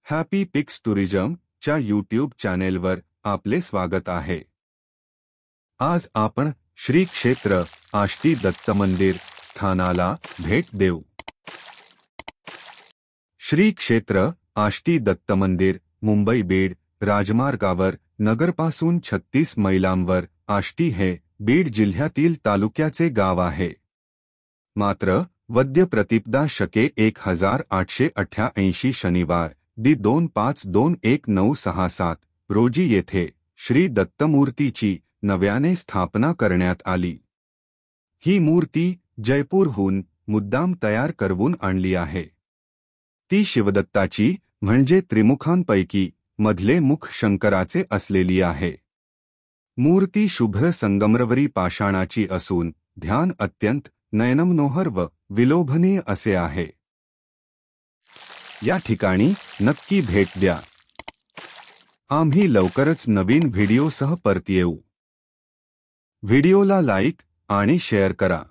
Happy पिक्स tourism च्या YouTube चॅनेलवर आपले स्वागत आहे। आज आपण श्री क्षेत्र आष्टी दत्त मंदिर स्थानाला भेट देऊ। श्री क्षेत्र आष्टी दत्त मंदिर मुंबई बीड राजमार्गावर नगरपासून 36 मैलांवर आष्टी हे बीड जिल्ह्यातील तालुक्याचे गाव आहे। मात्र वद्य प्रतिपदा शके 1888 शनिवार दि 25/2/1967 रोजी येथे श्री दत्तमूर्तीची नव्याने स्थापना करण्यात आली। ही मूर्ती जयपूरहून मुद्दाम तयार करवून आणली आहे। ती शिवदत्ताची म्हणजे त्रिमुखांपैकी मधले मुख शंकराचे असलेली आहे। मूर्ती शुभ्र संगमरवरी पाषाणाची असून ध्यान अत्यंत नयनमनोहर व विलोभनीय असे आहे। या ठिकाणी नक्की भेट द्या। आम्ही लवकरच नवीन व्हिडिओसह परत येऊ। व्हिडिओला लाईक आणि शेअर करा।